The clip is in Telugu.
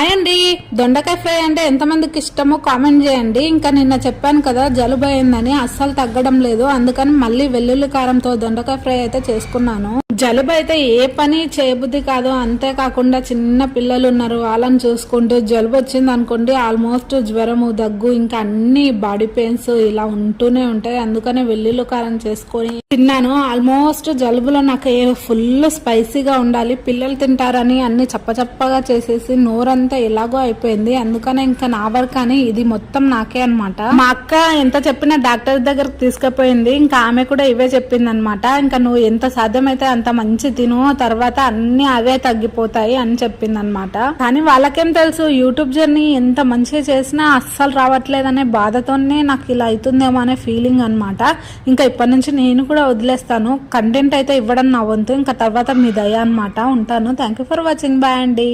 హాయ్ అండి. దొండకాయ ఫ్రై అంటే ఎంతమందికి ఇష్టమో కామెంట్ చేయండి. ఇంకా నిన్న చెప్పాను కదా జలుబు అయిందని, అస్సలు తగ్గడం లేదు. అందుకని మళ్ళీ వెల్లుల్లి కారంతో దొండకాయ ఫ్రై అయితే చేసుకున్నాను. జలుబు అయితే ఏ పని చేయబుద్ధి కాదు. అంతేకాకుండా చిన్న పిల్లలు ఉన్నారు, వాళ్ళని చూసుకుంటూ జలుబు వచ్చింది అనుకోండి ఆల్మోస్ట్ జ్వరము, దగ్గు, ఇంకా అన్ని బాడీ పెయిన్స్ ఇలా ఉంటూనే ఉంటాయి. అందుకనే వెల్లుల్లి కారం చేసుకొని తిన్నాను. ఆల్మోస్ట్ జలుబులో నాకు ఫుల్ స్పైసీగా ఉండాలి, పిల్లలు తింటారని అన్ని చప్పచప్పగా చేసేసి నోరంతా ఎలాగో అయిపోయింది. అందుకనే ఇంకా నా వరకు అని ఇది మొత్తం నాకే అనమాట. మా అక్క ఎంత చెప్పినా డాక్టర్ దగ్గరకు తీసుకుపోయింది. ఇంకా ఆమె కూడా ఇవే చెప్పింది అనమాట. ఇంకా నువ్వు ఎంత సాధ్యమైతే అంత మంచి తిను, తర్వాత అన్ని అవే తగ్గిపోతాయి అని చెప్పింది అనమాట. కానీ వాళ్ళకేం తెలుసు యూట్యూబ్ జర్నీ ఎంత మంచిగా చేసినా అస్సలు రావట్లేదనే బాధతోనే నాకు ఇలా అవుతుందేమో అనే ఫీలింగ్ అనమాట. ఇంకా ఇప్పటి నుంచి నేను కూడా వదిలేస్తాను, కంటెంట్ అయితే ఇవ్వడం నా వంతు. ఇంకా తర్వాత మీ దయ అనమాట. ఉంటాను. Thank you for watching. Bye అండి.